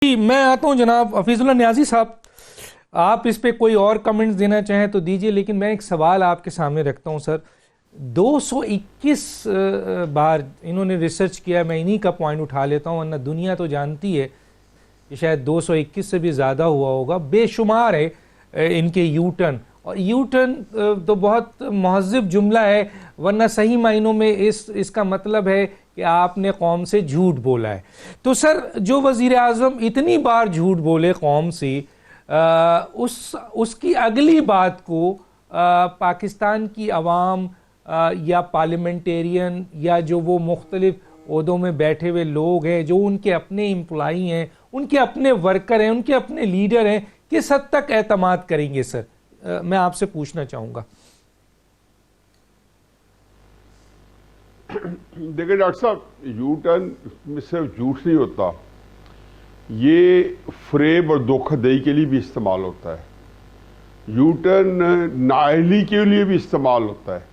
میں آتا ہوں جناب حفیظ اللہ نیازی صاحب، آپ اس پہ کوئی اور کمنٹس دینا چاہیں تو دیجئے، لیکن میں ایک سوال آپ کے سامنے رکھتا ہوں سر۔ 221 بار انہوں نے ریسرچ کیا، میں انہی کا پوائنٹ اٹھا لیتا ہوں، ورنہ دنیا تو جانتی ہے کہ شاید 221 سے بھی زیادہ ہوا ہوگا، بے شمار ہے ان کے یو ٹرن، اور یو ٹرن تو بہت مہذب جملہ ہے، ورنہ صحیح معنوں میں اس کا مطلب ہے کہ آپ نے قوم سے جھوٹ بولا ہے۔ تو سر جو وزیر اعظم اتنی بار جھوٹ بولے قوم سے، اس کی اگلی بات کو پاکستان کی عوام یا پارلیمنٹیرین یا جو وہ مختلف عہدوں میں بیٹھے ہوئے لوگ ہیں، جو ان کے اپنے امپلائی ہیں، ان کے اپنے ورکر ہیں، ان کے اپنے لیڈر ہیں، کس حد تک اعتماد کریں گے سر؟ میں آپ سے پوچھنا چاہوں گا۔ دیکھیں ڈاکٹر صاحب، یو ٹرن میں صرف جھوٹ نہیں ہوتا، یہ فریب اور دھوکہ دہی کے لیے بھی استعمال ہوتا ہے۔ یو ٹرن نااہلی کے لیے بھی استعمال ہوتا ہے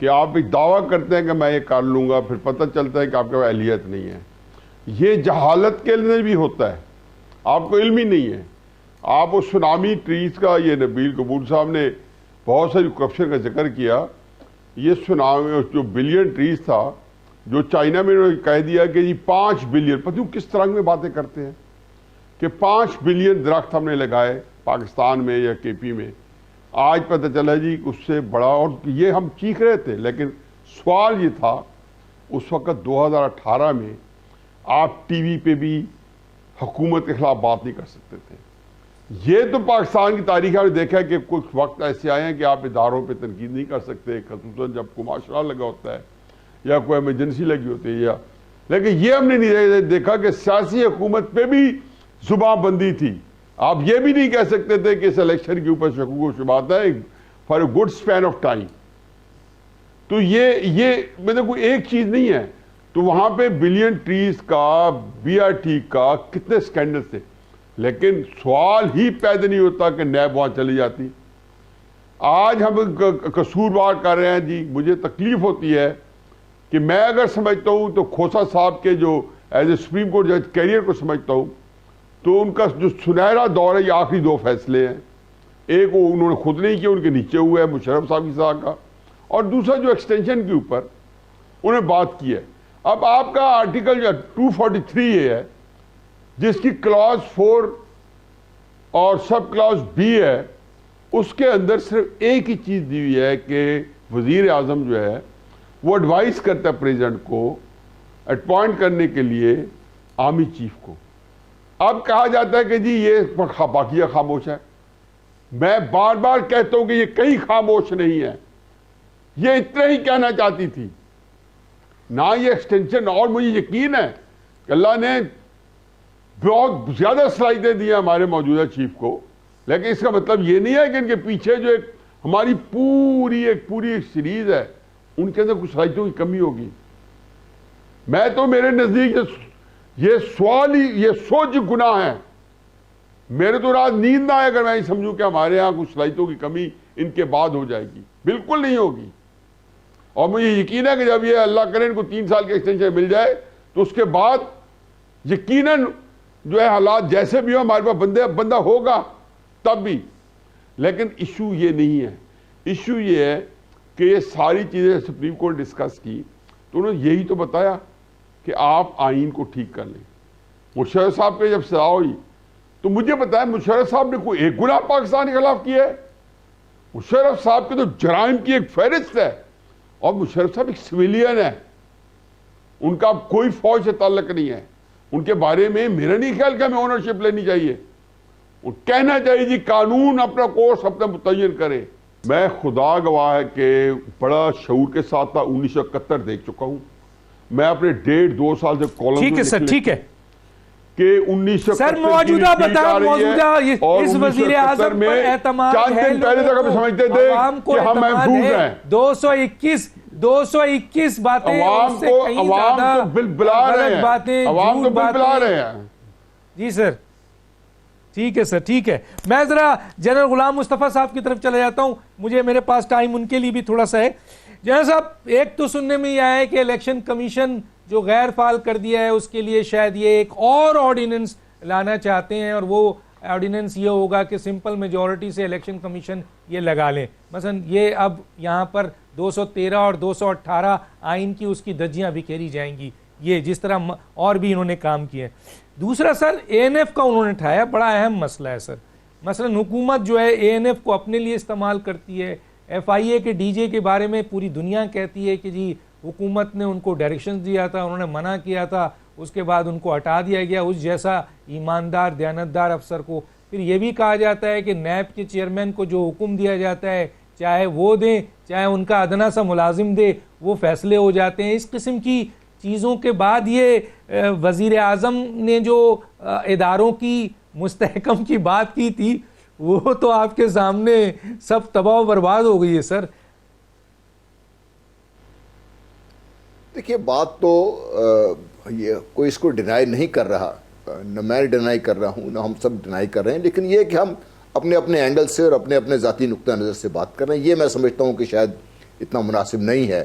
کہ آپ ایک دعویٰ کرتے ہیں کہ میں یہ کر لوں گا، پھر پتہ چلتا ہے کہ آپ کے پاس اہلیت نہیں ہے۔ یہ جہالت کے لیے بھی ہوتا ہے، آپ کو علم ہی نہیں ہے۔ آپ وہ سونامی ٹریز کا، یہ نبیل قبول صاحب نے بہت ساری کرپشن کا ذکر کیا، یہ سونامی جو بلین ٹریز تھا، جو چائنا میں انہوں نے کہہ دیا کہ جی 5 بلین، پتہ کس طرح میں باتیں کرتے ہیں کہ 5 بلین درخت ہم نے لگائے پاکستان میں یا کے پی میں۔ آج پتہ چلا جی اس سے بڑا، اور یہ ہم چیخ رہے تھے، لیکن سوال یہ تھا اس وقت 2018 میں آپ ٹی وی پہ بھی حکومت کے خلاف بات نہیں کر سکتے تھے۔ یہ تو پاکستان کی تاریخ میں دیکھا ہے کہ کچھ وقت ایسے آئے ہیں کہ آپ اداروں پہ تنقید نہیں کر سکتے، خصوصاً جب کوئی معاشرہ لگا ہوتا ہے یا کوئی ایمرجنسی لگی ہوتی ہے، لیکن یہ ہم نے نہیں دیکھا کہ سیاسی حکومت پہ بھی زبان بندی تھی۔ آپ یہ بھی نہیں کہہ سکتے تھے کہ اس الیکشن کے اوپر شکوک و شبہات ہے for a good span of time. تو یہ مطلب کوئی ایک چیز نہیں ہے۔ تو وہاں پہ بلین ٹریز کا، بی آر ٹی کا کتنے سکینڈل تھے، لیکن سوال ہی پیدا نہیں ہوتا کہ نیب وہاں چلی جاتی۔ آج ہم قصوروار کر رہے ہیں جی، مجھے تکلیف ہوتی ہے کہ میں اگر سمجھتا ہوں تو کھوسا صاحب کے جو ایز اے سپریم کورٹ جج کیریئر کو سمجھتا ہوں، تو ان کا جو سنہرا دور ہے یہ آخری 2 فیصلے ہیں۔ ایک وہ انہوں نے خود نہیں کیا، ان کے نیچے ہوا ہے مشرف صاحب کی سزا کا، اور دوسرا جو ایکسٹینشن کے اوپر انہیں بات کی ہے۔ اب آپ کا آرٹیکل جو 243 یہ ہے، جس کی کلاز 4 اور سب کلاز بی ہے، اس کے اندر صرف ایک ہی چیز دی ہوئی ہے کہ وزیر اعظم جو ہے وہ ایڈوائز کرتا ہے پریزیڈنٹ کو اپوائنٹ کرنے کے لیے آرمی چیف کو۔ اب کہا جاتا ہے کہ جی یہ باقیہ خاموش ہے۔ میں بار بار کہتا ہوں کہ یہ کہیں خاموش نہیں ہے، یہ اتنا ہی کہنا چاہتی تھی، نہ یہ ایکسٹینشن۔ اور مجھے یقین ہے کہ اللہ نے بہت زیادہ صلاحیتیں دی ہیں ہمارے موجودہ چیف کو، لیکن اس کا مطلب یہ نہیں ہے کہ ان کے پیچھے جو ایک ہماری پوری سیریز ہے ان کے اندر کچھ صلاحیتوں کی کمی ہوگی۔ میں تو میرے نزدیک یہ سوال ہی، یہ سوچ گناہ ہے۔ میرے تو رات نیند نہ آئے اگر میں یہ سمجھوں کہ ہمارے ہاں کچھ صلاحیتوں کی کمی ان کے بعد ہو جائے گی، بالکل نہیں ہوگی۔ اور مجھے یقین ہے کہ جب یہ اللہ کرے ان کو 3 سال کی ایکسٹینشن مل جائے تو اس کے بعد یقیناً جو ہے حالات جیسے بھی ہو ہمارے پاس بندہ ہوگا تب بھی۔ لیکن ایشو یہ نہیں ہے، ایشو یہ ہے کہ یہ ساری چیزیں سپریم کورٹ ڈسکس کی تو انہوں نے یہی تو بتایا کہ آپ آئین کو ٹھیک کر لیں۔ مشرف صاحب کے جب سزا ہوئی تو مجھے بتایا مشرف صاحب نے کوئی ایک گناہ پاکستان کے خلاف کیا ہے؟ مشرف صاحب کے تو جرائم کی ایک فہرست ہے، اور مشرف صاحب ایک سویلین ہے، ان کا کوئی فوج سے تعلق نہیں ہے۔ ان کے بارے میں میرا نہیں خیال کہ ہمیں اونرشپ لینی چاہیے، کہنا چاہیے جی قانون اپنا کورس اپنا متعین کرے۔ میں خدا گواہ ہے کہ بڑا شعور کے ساتھ تھا، 1971 دیکھ چکا ہوں میں، اپنے 1.5-2 سال سے کالم ٹھیک ہے سر، ٹھیک ہے کہ 1971 سر موجودہ اس وزیر اعظم پر اعتماد ہے، چند دن پہلے تک ہم سمجھتے تھے کہ ہم محفوظ ہیں۔ 221 باتیں، عوام کو بل بلا رہے ہیں۔ جی سر ٹھیک ہے سر، ٹھیک ہے۔ میں ذرا جنرل غلام مصطفیٰ صاحب کی طرف چلا جاتا ہوں، مجھے میرے پاس ٹائم ان کے لیے بھی تھوڑا سا ہے۔ جنرل صاحب، ایک تو سننے میں یہ آیا ہے کہ الیکشن کمیشن جو غیر فعال کر دیا ہے اس کے لیے شاید یہ ایک اور آرڈیننس لانا چاہتے ہیں اور وہ آرڈیننس یہ ہوگا کہ سمپل میجورٹی سے الیکشن کمیشن یہ لگا لیں. مثلا یہ اب یہاں پر 213 اور 218 آئین کی اس کی دھجیاں بکھیری جائیں گی, یہ جس طرح اور بھی انہوں نے کام کیے. دوسرا سر اے این ایف کا انہوں نے اٹھایا, بڑا اہم مسئلہ ہے سر. مثلا حکومت جو ہے اے این ایف کو اپنے لیے استعمال کرتی ہے. ایف آئی اے کے ڈی جے کے بارے میں پوری دنیا کہتی ہے کہ جی حکومت نے ان کو ڈائریکشن دیا تھا, انہوں نے منع کیا تھا, اس کے بعد ان کو ہٹا دیا گیا اس جیسا ایماندار دیانتدار افسر کو. پھر یہ بھی کہا جاتا ہے کہ نیب کے چیئرمین کو جو حکم دیا جاتا ہے چاہے وہ دیں چاہے ان کا ادنا سا ملازم دے, وہ فیصلے ہو جاتے ہیں. اس قسم کی چیزوں کے بعد یہ وزیر اعظم نے جو اداروں کی مستحکم کی بات کی تھی وہ تو آپ کے سامنے سب تباہ و برباد ہو گئی ہے سر. دیکھیے بات تو یہ کوئی اس کو ڈینائی نہیں کر رہا, نہ میں ڈینائی کر رہا ہوں نہ ہم سب ڈینائی کر رہے ہیں, لیکن یہ کہ ہم اپنے اپنے اینگل سے اور اپنے اپنے ذاتی نقطہ نظر سے بات کر رہے ہیں, یہ میں سمجھتا ہوں کہ شاید اتنا مناسب نہیں ہے.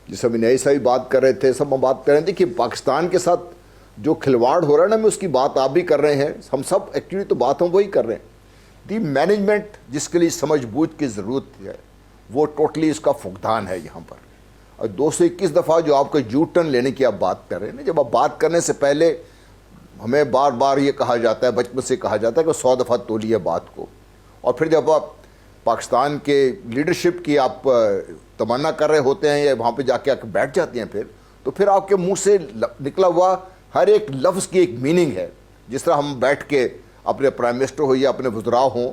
جس ابھی نئی صاحب بات کر رہے تھے, سب ہم بات کر رہے ہیں. دیکھیے پاکستان کے ساتھ جو کھلواڑ ہو رہا ہے نا, میں اس کی بات آپ بھی کر رہے ہیں, ہم سب ایکچولی تو بات ہم وہی کر رہے ہیں. دی مینجمنٹ جس کے لیے سمجھ بوجھ کی ضرورت ہے وہ ٹوٹلی اس کا فقدان ہے یہاں پر. اور 221 دفعہ جو آپ کا یو ٹرن لینے کی آپ بات کر رہے ہیں نا, جب آپ بات کرنے سے پہلے ہمیں بار بار یہ کہا جاتا ہے, بچپن سے کہا جاتا ہے کہ 100 دفعہ تولیے بات کو, اور پھر جب آپ پاکستان کے لیڈرشپ کی آپ تمنا کر رہے ہوتے ہیں یا وہاں پہ جا کے بیٹھ جاتے ہیں تو پھر آپ کے منہ سے نکلا ہوا ہر ایک لفظ کی ایک میننگ ہے. جس طرح ہم بیٹھ کے اپنے پرائم منسٹر ہو یا اپنے وزراء ہوں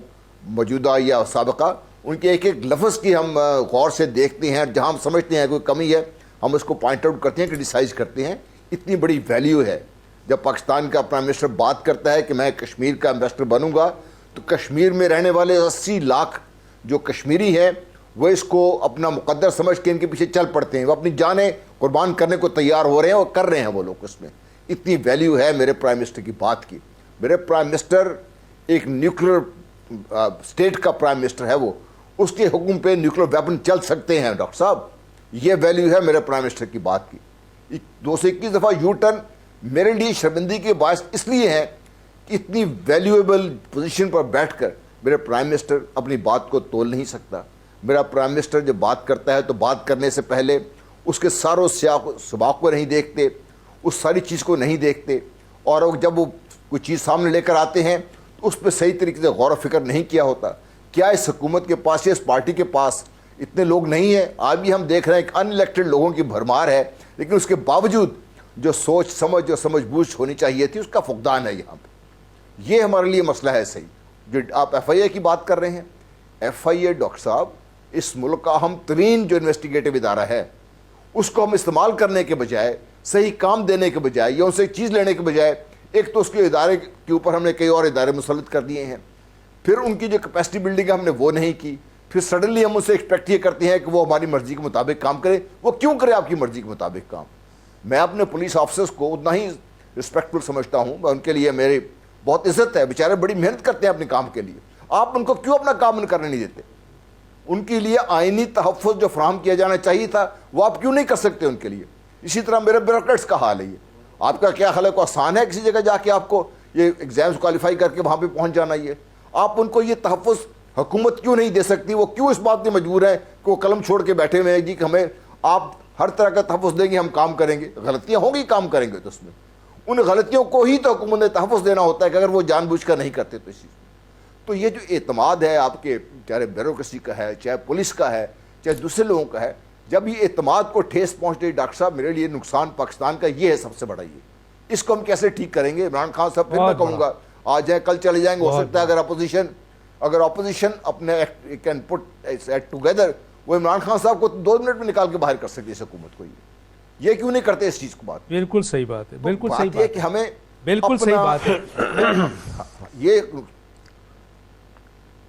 موجودہ یا سابقہ, ان کے ایک ایک لفظ کی ہم غور سے دیکھتے ہیں, جہاں ہم سمجھتے ہیں کوئی کمی ہے ہم اس کو پوائنٹ آؤٹ کرتے ہیں, کرٹیسائز کرتے ہیں. اتنی بڑی ویلیو ہے جب پاکستان کا پرائم منسٹر بات کرتا ہے کہ میں کشمیر کا امبیسڈر بنوں گا, تو کشمیر میں رہنے والے 80 لاکھ جو کشمیری ہیں وہ اس کو اپنا مقدر سمجھ کے ان کے پیچھے چل پڑتے ہیں, وہ اپنی جانیں قربان کرنے کو تیار ہو رہے ہیں اور کر رہے ہیں وہ لوگ. اس میں اتنی ویلیو ہے میرے پرائم منسٹر کی بات کی. میرے پرائم منسٹر ایک نیوکلیر اسٹیٹ کا پرائم منسٹر ہے, وہ اس کے حکم پہ نیوکلیر ویپن چل سکتے ہیں ڈاکٹر صاحب. یہ ویلیو ہے میرے پرائم منسٹر کی بات کی. 221 دفعہ یو ٹرن میرے لیے شرمندگی کے باعث اس لیے ہے کہ اتنی ویلیویبل پوزیشن پر بیٹھ کر میرے پرائم منسٹر اپنی بات کو تول نہیں سکتا. میرا پرائم منسٹر جب بات کرتا ہے تو بات کرنے سے پہلے اس کے ساروں سیاق سباق کو نہیں دیکھتے, اس ساری چیز کو نہیں دیکھتے, اور جب وہ کوئی چیز سامنے لے کر آتے ہیں تو اس پہ صحیح طریقے سے غور و فکر نہیں کیا ہوتا. کیا اس حکومت کے پاس یا اس پارٹی کے پاس اتنے لوگ نہیں ہیں؟ آج بھی ہم دیکھ رہے ہیں کہ ان الیکٹڈ لوگوں کی بھرمار ہے, لیکن اس کے باوجود جو سوچ سمجھ جو سمجھ بوجھ ہونی چاہیے تھی اس کا فقدان ہے یہاں پہ. یہ ہمارے لیے مسئلہ ہے. صحیح جو آپ ایف آئی اے کی بات کر رہے ہیں, ایف آئی اے ڈاکٹر صاحب اس ملک کا اہم ترین جو انویسٹیگیٹو ادارہ ہے, اس کو ہم استعمال کرنے کے بجائے, صحیح کام دینے کے بجائے یا ان سے چیز لینے کے بجائے, ایک تو اس کے ادارے کے اوپر ہم نے کئی اور ادارے مسلط کر دیے ہیں, پھر ان کی جو کیپیسٹی بلڈنگ ہے ہم نے وہ نہیں کی, پھر سڈنلی ہم ان سے ایکسپیکٹ یہ کرتے ہیں کہ وہ ہماری مرضی کے مطابق کام کرے. وہ کیوں کرے آپ کی مرضی کے مطابق کام؟ میں اپنے پولیس آفیسرس کو اتنا ہی رسپیکٹفل سمجھتا ہوں, میں ان کے لیے میری بہت عزت ہے, بیچارے بڑی محنت کرتے ہیں اپنے کام کے لیے. آپ ان کو کیوں اپنا کام کرنے نہیں دیتے؟ ان کے لیے آئینی تحفظ جو فراہم کیا جانا چاہیے تھا وہ آپ کیوں نہیں کر سکتے ان کے لیے؟ اسی طرح میرے بیوروکریٹس کا حال ہے. یہ آپ کا کیا خیال ہے, کو آسان ہے کسی جگہ جا کے آپ کو یہ ایگزامز کوالیفائی کر کے وہاں پہ پہنچ جانا؟ یہ آپ ان کو یہ تحفظ حکومت کیوں نہیں دے سکتی؟ وہ کیوں اس بات میں مجبور ہے کہ وہ قلم چھوڑ کے بیٹھے ہوئے ہیں جی کہ ہمیں آپ ہر طرح کا تحفظ دیں گے, ہم کام کریں گے. غلطیاں ہوں گی, کام کریں گے, تو اس میں ان غلطیوں کو ہی تو حکومت نے تحفظ دینا ہوتا ہے کہ اگر وہ جان بوجھ کر نہیں کرتے تو اس چیز. تو یہ جو اعتماد ہے آپ کے, چاہے بیوروکریسی کا ہے, چاہے پولیس کا ہے, چاہے دوسرے لوگوں کا ہے, جب یہ اعتماد کو ٹھیس پہنچ رہی ڈاکٹر صاحب, میرے لیے نقصان پاکستان کا یہ ہے سب سے بڑا. یہ اس کو ہم کیسے ٹھیک کریں گے؟ عمران خان صاحب, پھر میں کہوں گا آج جائیں کل چلے جائیں گے. ہو سکتا ہے اگر اپوزیشن اپنے کین پٹ ایٹ ٹوگیدر, وہ عمران خان صاحب کو 2 منٹ میں نکال کے باہر کر سکتے اس حکومت کو. یہ کیوں نہیں کرتے اس چیز کو؟ بات بالکل صحیح بات ہے, بالکل صحیح بات ہے کہ ہمیں بالکل صحیح بات ہے. یہ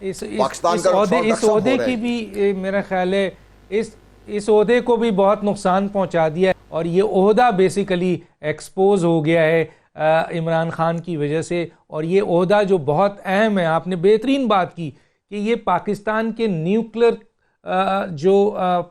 اس عہدے کی بھی میرا خیال ہے اس عہدے کو بھی بہت نقصان پہنچا دیا ہے, اور یہ عہدہ بیسیکلی ایکسپوز ہو گیا ہے عمران خان کی وجہ سے. اور یہ عہدہ جو بہت اہم ہے, آپ نے بہترین بات کی کہ یہ پاکستان کے نیوکلیر جو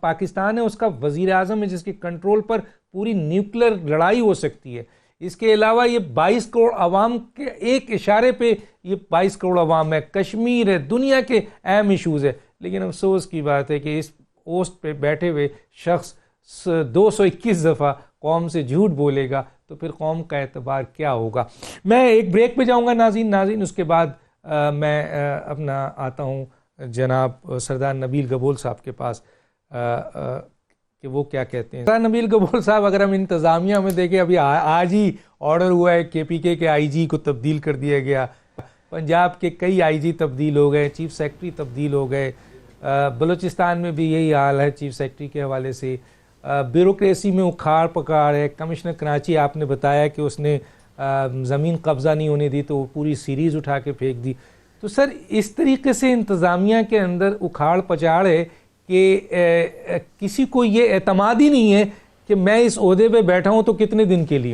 پاکستان ہے اس کا وزیر اعظم ہے جس کے کنٹرول پر پوری نیوکلیر لڑائی ہو سکتی ہے. اس کے علاوہ یہ 22 کروڑ عوام کے ایک اشارے پہ یہ 22 کروڑ عوام ہے، کشمیر ہے، دنیا کے اہم ایشوز ہے، لیکن افسوس کی بات ہے کہ اس پوسٹ پہ بیٹھے ہوئے شخص 221 دفعہ قوم سے جھوٹ بولے گا تو پھر قوم کا اعتبار کیا ہوگا۔ میں ایک بریک پہ جاؤں گا ناظرین، اس کے بعد میں اپنا آتا ہوں جناب سردار نبیل گبول صاحب کے پاس کہ وہ کیا کہتے ہیں۔ سردار نبیل گبول صاحب، اگر ہم انتظامیہ میں دیکھیں، ابھی آج ہی آرڈر ہوا ہے کے پی کے آئی جی کو تبدیل کر دیا گیا، پنجاب کے کئی آئی جی تبدیل ہو گئے، چیف سیکرٹری تبدیل ہو گئے، بلوچستان میں بھی یہی حال ہے چیف سیکرٹری کے حوالے سے، بیوروکریسی میں اکھاڑ پکاڑ ہے۔ کمشنر کراچی آپ نے بتایا کہ اس نے زمین قبضہ نہیں ہونے دی تو وہ پوری سیریز اٹھا کے پھینک دی۔ تو سر اس طریقے سے انتظامیہ کے اندر اکھاڑ پچاڑ ہے کہ کسی کو یہ اعتماد ہی نہیں ہے کہ میں اس عہدے پہ بیٹھا ہوں تو کتنے دن کے لیے